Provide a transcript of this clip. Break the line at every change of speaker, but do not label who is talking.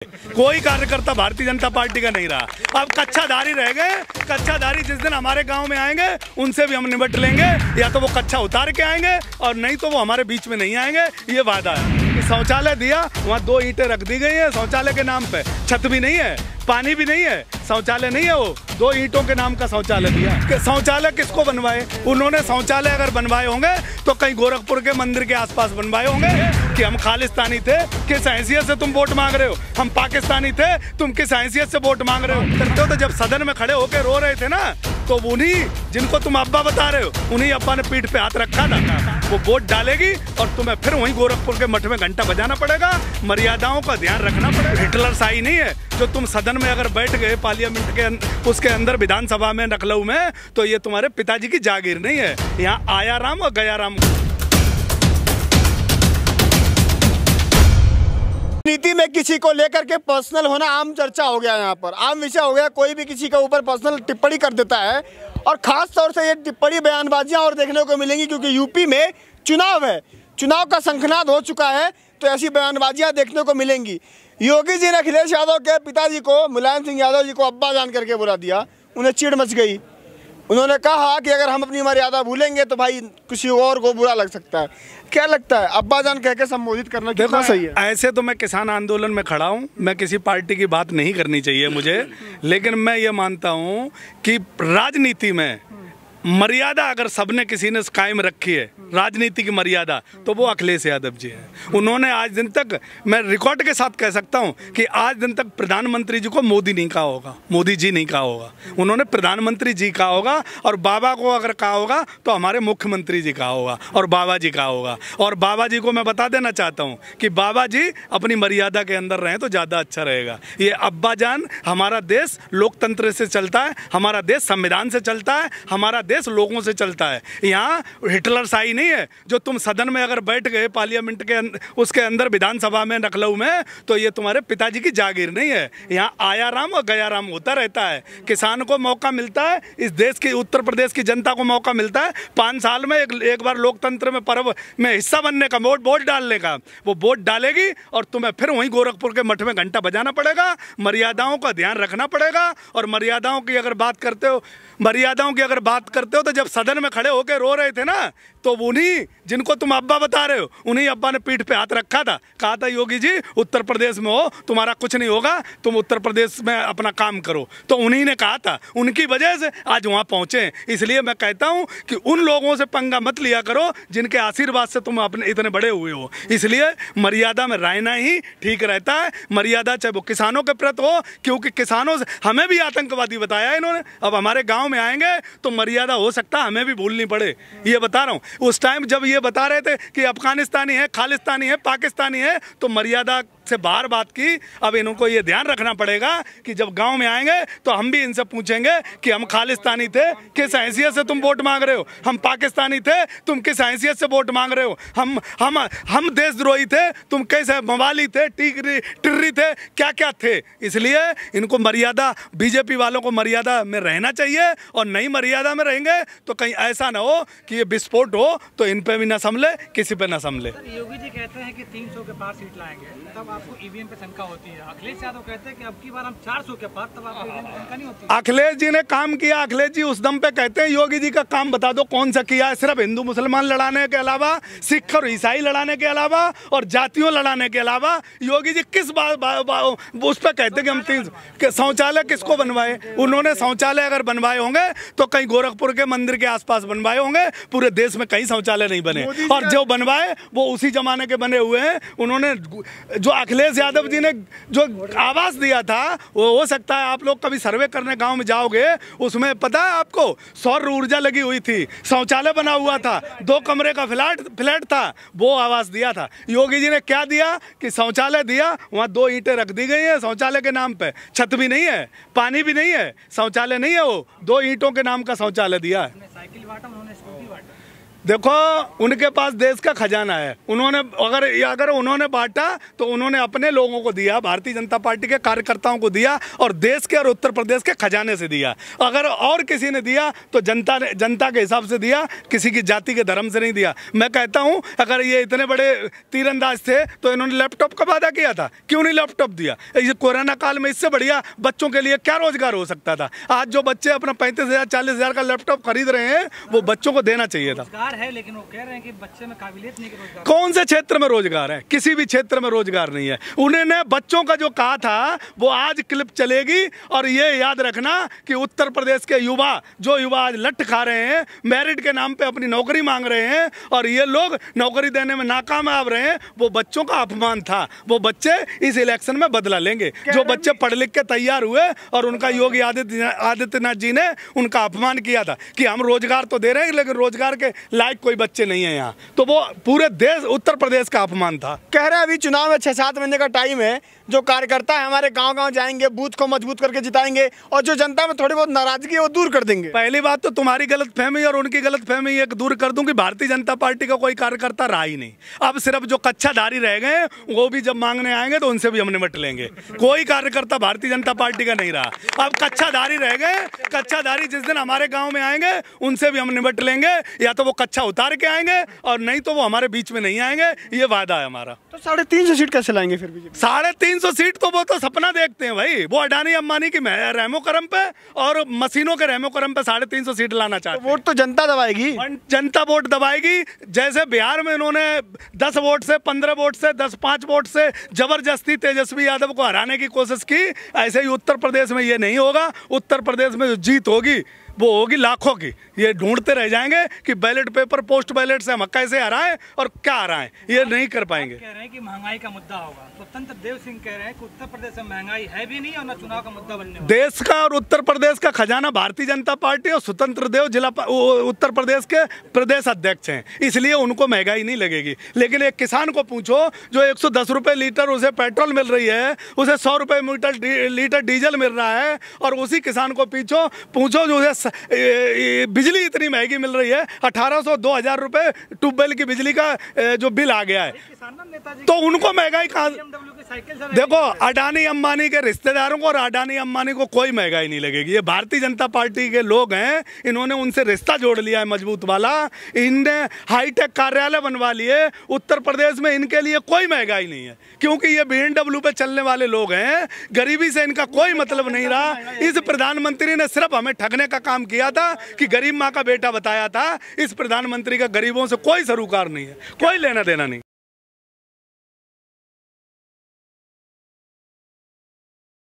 कोई कार्यकर्ता भारतीय जनता पार्टी का नहीं रहा। अब कच्चाधारी रह गए। कच्चाधारी जिस दिन हमारे गांव में आएंगे उनसे भी हम निपट लेंगे, या तो वो कच्चा उतार के आएंगे और नहीं तो वो हमारे बीच में नहीं आएंगे। ये वादा है कि शौचालय दिया, वहाँ 2 ईंटें रख दी गई हैं शौचालय के नाम पे, छत भी नहीं है, पानी भी नहीं है, शौचालय नहीं है, वो 2 ईंटों के नाम का शौचालय दिया। शौचालय किसको बनवाए? उन्होंने शौचालय अगर बनवाए होंगे तो कहीं गोरखपुर के मंदिर के आसपास बनवाए होंगे कि हम खालिस्तानी थे, किस हैसियत से तुम वोट मांग रहे हो? हम पाकिस्तानी थे, तुम किस हैसियत से वोट मांग रहे हो? करते हो तो जब सदन में खड़े होकर रो रहे थे ना, तो उन्हीं जिनको तुम अब्बा बता रहे हो, उन्हीं अब्बा ने पीठ पे हाथ रखा था। वो वोट डालेगी और तुम्हें फिर वहीं गोरखपुर के मठ में घंटा बजाना पड़ेगा। मर्यादाओं का ध्यान रखना पड़ेगा। हिटलर शाही नहीं है जो तुम सदन में अगर बैठ गए पार्लियामेंट के उसके अंदर विधानसभा में लखनऊ में, तो ये तुम्हारे पिताजी की जागीर नहीं है। यहाँ आया राम और गया राम।
नीति में किसी को लेकर के पर्सनल होना आम चर्चा हो गया, यहाँ पर आम विषय हो गया। कोई भी किसी के ऊपर पर्सनल टिप्पणी कर देता है और खास तौर से ये टिप्पणी बयानबाजियां और देखने को मिलेंगी क्योंकि यूपी में चुनाव है, चुनाव का शंखनाद हो चुका है, तो ऐसी बयानबाजियां देखने को मिलेंगी। योगी जी ने अखिलेश यादव के पिताजी को, मुलायम सिंह यादव जी को अब्बा जान करके बुला दिया। उन्हें चिढ़ मच गई। उन्होंने कहा कि अगर हम अपनी मर्यादा भूलेंगे तो भाई किसी और को बुरा लग सकता है। क्या लगता है, अब्बा जान कह के संबोधित करना कितना सही है?
ऐसे तो मैं किसान आंदोलन में खड़ा हूँ, मैं किसी पार्टी की बात नहीं करनी चाहिए मुझे, लेकिन मैं ये मानता हूँ कि राजनीति में मर्यादा अगर सबने किसी ने कायम रखी है, राजनीति की मर्यादा, तो वो अखिलेश यादव जी हैं। उन्होंने आज दिन तक, मैं रिकॉर्ड के साथ कह सकता हूं कि आज दिन तक प्रधानमंत्री जी को मोदी नहीं कहा होगा, मोदी जी नहीं कहा होगा, उन्होंने प्रधानमंत्री जी कहा होगा। और बाबा को अगर कहा होगा तो हमारे मुख्यमंत्री जी कहा होगा और बाबा जी कहा होगा। और बाबा जी को मैं बता देना चाहता हूँ कि बाबा जी अपनी मर्यादा के अंदर रहें तो ज़्यादा अच्छा रहेगा। ये अब्बा जान, हमारा देश लोकतंत्र से चलता है, हमारा देश संविधान से चलता है, हमारा देश लोगों से चलता है। यहाँ हिटलर शाही नहीं है जो तुम सदन में अगर बैठ गए पार्लियामेंट के उसके अंदर विधानसभा में लखनऊ में, तो ये तुम्हारे पिताजी की जागीर नहीं है। यहाँ आया राम और गया राम होता रहता है। किसान को मौका मिलता है, इस देश की, उत्तर प्रदेश की जनता को मौका मिलता है 5 साल में एक बार लोकतंत्र में पर्व में हिस्सा बनने का, वोट डालने का। वो वोट डालेगी और तुम्हें फिर वहीं गोरखपुर के मठ में घंटा बजाना पड़ेगा। मर्यादाओं का ध्यान रखना पड़ेगा। और मर्यादाओं की अगर बात करते हो तो जब सदन में खड़े होकर रो रहे थे ना, तो उन्हीं जिनको तुम अब्बा बता रहे हो, उन्हीं अब्बा ने पीठ पे हाथ रखा था। कहा था योगी जी उत्तर प्रदेश में हो, तुम्हारा कुछ नहीं होगा, तुम उत्तर प्रदेश में अपना काम करो। तो उन्हीं ने कहा था, उनकी वजह से आज वहाँ पहुँचे। इसलिए मैं कहता हूँ कि उन लोगों से पंगा मत लिया करो जिनके आशीर्वाद से तुम अपने इतने बड़े हुए हो। इसलिए मर्यादा में रहना ही ठीक रहता है। मर्यादा चाहे वो किसानों के प्रति हो, क्योंकि किसानों से हमें भी आतंकवादी बताया इन्होंने। अब हमारे गाँव में आएंगे तो मर्यादा हो सकता है हमें भी भूलनी पड़े, ये बता रहा हूँ। उस टाइम जब ये बता रहे थे कि अफगानिस्तानी है, खालिस्तानी है, पाकिस्तानी है, तो मर्यादा से बाहर बात की। अब इनको ये ध्यान रखना पड़ेगा कि जब गांव में आएंगे तो हम भी इनसे पूछेंगे कि हम खालिस्तानी थे, किस हैसियत से तुम वोट मांग रहे हो? हम पाकिस्तानी थे, तुम किस हैसियत से वोट मांग रहे हो? हम देशद्रोही थे, तुम कैसे मवाली थे, टिर्री थे, क्या क्या थे? इसलिए इनको मर्यादा, बीजेपी वालों को मर्यादा में रहना चाहिए। और नई मर्यादा में रहेंगे तो कहीं ऐसा ना हो कि ये विस्फोट हो तो इन पे भी ना संभले, किसी पे ना संभले।
योगी जी कहते हैं कि 300 के पार सीट लाएंगे, तब आपको ईवीएम पे शंका होती है। अखिलेश यादव कहते हैं कि अब की बार हम 400 के पार, तब आपको ईवीएम पे शंका नहीं होती।
अखिलेश जी ने काम किया। अखिलेश जी उस दम पे कहते हैं योगी जी का काम बता दो कौन सा किया है। सिर्फ हिंदू मुसलमान लड़ाने के अलावा, सिख और ईसाई लड़ाने के अलावा और जातियों लड़ाने के अलावा योगी जी किस उस पर कहते कि हम 300 शौचालय किसको बनवाए? उन्होंने शौचालय अगर बनवाए होंगे तो कहीं गोरखपुर के मंदिर के आसपास बनवाए होंगे, पूरे देश में कहीं शौचालय नहीं बने। और जो बनवाए वो उसी जमाने के बने हुए हैं। उन्होंने जो अखिलेश यादव जी ने जो आवास दिया था, वो हो सकता है आप लोग कभी सर्वे करने गांव में जाओगे, उसमें पता है आपको सौर ऊर्जा लगी हुई थी, शौचालय बना हुआ था, 2 कमरे का फ्लैट था, वो आवास दिया था। योगी जी ने क्या दिया कि शौचालय दिया, वहाँ 2 ईंटें रख दी गई हैं शौचालय के नाम पे, छत भी नहीं है, पानी भी नहीं है, शौचालय नहीं है, वो 2 ईंटों के नाम का शौचालय दिया है।
साइकिल बांटा, उन्होंने स्कूटी बांटा।
देखो, उनके पास देश का खजाना है। उन्होंने अगर उन्होंने बांटा तो उन्होंने अपने लोगों को दिया, भारतीय जनता पार्टी के कार्यकर्ताओं को दिया और देश के और उत्तर प्रदेश के खजाने से दिया। अगर और किसी ने दिया तो जनता के हिसाब से दिया, किसी की जाति के धर्म से नहीं दिया। मैं कहता हूं, अगर ये इतने बड़े तीरंदाज थे तो इन्होंने लैपटॉप का वादा किया था, क्यों नहीं लैपटॉप दिया? इस कोरोना काल में इससे बढ़िया बच्चों के लिए क्या रोजगार हो सकता था? आज जो बच्चे अपना 35,000 40,000 का लैपटॉप खरीद रहे हैं, वो बच्चों को देना चाहिए था।
रोजगार है, लेकिन वो कह रहे हैं कि बच्चे में काबिलियत नहीं। रोजगार
कौन से क्षेत्र में रोजगार है? किसी भी क्षेत्र में रोजगार नहीं है। उन्होंने बच्चों का जो कहा था वो आज क्लिप चलेगी। और ये याद रखना कि उत्तर प्रदेश के युवा आज लट खा रहे हैं, मेरिट के नाम पे अपनी नौकरी मांग रहे हैं और ये लोग नौकरी देने में नाकामयाब रहे हैं, वो बच्चों का अपमान था। वो बच्चे इस इलेक्शन में बदला लेंगे। जो बच्चे पढ़ लिख के तैयार हुए और उनका योगी आदित्यनाथ जी ने उनका अपमान किया था कि हम रोजगार तो दे रहे हैं लेकिन रोजगार के लायक कोई बच्चे नहीं है यहाँ, तो वो पूरे देश उत्तर प्रदेश का अपमान था।
कह रहे हैं अभी चुनाव में 6-7 महीने का टाइम है, जो कार्यकर्ता है हमारे गांव-गांव जाएंगे, बूथ को मजबूत करके जिताएंगे और जो जनता में थोड़ी बहुत नाराजगी है वो दूर कर देंगे।
पहली बात तो तुम्हारी गलतफहमी और उनकी गलतफहमी एक दूर कर दूं कि भारतीय जनता पार्टी का कोई कार्यकर्ता रहा ही नहीं। अब सिर्फ जो कच्चाधारी रह गए वो भी जब मांगने आएंगे तो उनसे भी हम निपट लेंगे। कोई कार्यकर्ता भारतीय जनता पार्टी का नहीं रहा। अब कच्चाधारी रह गए, कच्चाधारी जिस दिन हमारे गाँव में आएंगे उनसे भी हम निपट लेंगे। या तो वो कच्चा उतार के आएंगे और नहीं तो वो हमारे बीच में नहीं आएंगे, ये वादा है हमारा।
तो 350 सीट कैसे लाएंगे फिर बीजेपी?
350 सीट तो वो तो सपना देखते हैं भाई। वो अडानी अंबानी की रहमो करम पे और मशीनों के रहमो करम पे 350 सीट लाना चाहते हैं।
वोट तो जनता दबाएगी।
जनता वोट दबाएगी। जैसे बिहार में इन्होंने 10 वोट से, 15 वोट से, 5 वोट से जबरदस्ती तेजस्वी यादव को हराने की कोशिश की, ऐसे ही उत्तर प्रदेश में ये नहीं होगा। उत्तर प्रदेश में जो जीत होगी वो होगी लाखों की। ये ढूंढते रह जाएंगे कि बैलेट पेपर, पोस्ट बैलेट से हम कैसे हराएं और क्या हराएं, ये नहीं कर पाएंगे।
कह रहे हैं कि महंगाई का मुद्दा होगा। स्वतंत्र देव सिंह कह रहे हैं कि उत्तर प्रदेश में महंगाई है भी नहीं और न चुनाव का मुद्दा बनने वाला।
देश का और उत्तर प्रदेश का खजाना भारतीय जनता पार्टी और स्वतंत्र देव उत्तर प्रदेश के प्रदेश अध्यक्ष हैं, इसलिए उनको महंगाई नहीं लगेगी। लेकिन एक किसान को पूछो जो 110 रुपए लीटर उसे पेट्रोल मिल रही है, उसे 100 रुपए लीटर डीजल मिल रहा है, और उसी किसान को पूछो जो उसे बिजली इतनी महंगी मिल रही है, 1800-2000 रुपए ट्यूबवेल की बिजली का जो बिल आ गया है, तो उनको महंगाई कहाँ? देखो, अडानी अंबानी के रिश्तेदारों को और अडानी अंबानी को कोई महंगाई नहीं लगेगी। ये भारतीय जनता पार्टी के लोग हैं, इन्होंने उनसे रिश्ता जोड़ लिया है मजबूत वाला। इनने हाईटेक कार्यालय बनवा लिए। उत्तर प्रदेश में इनके लिए कोई महंगाई नहीं है, क्योंकि ये BMW पे चलने वाले लोग हैं। गरीबी से इनका कोई मतलब नहीं रहा। इस प्रधानमंत्री ने सिर्फ हमें ठगने का काम किया था कि गरीब माँ का बेटा बताया था। इस प्रधानमंत्री का गरीबों से कोई सरोकार नहीं है, कोई लेना देना नहीं।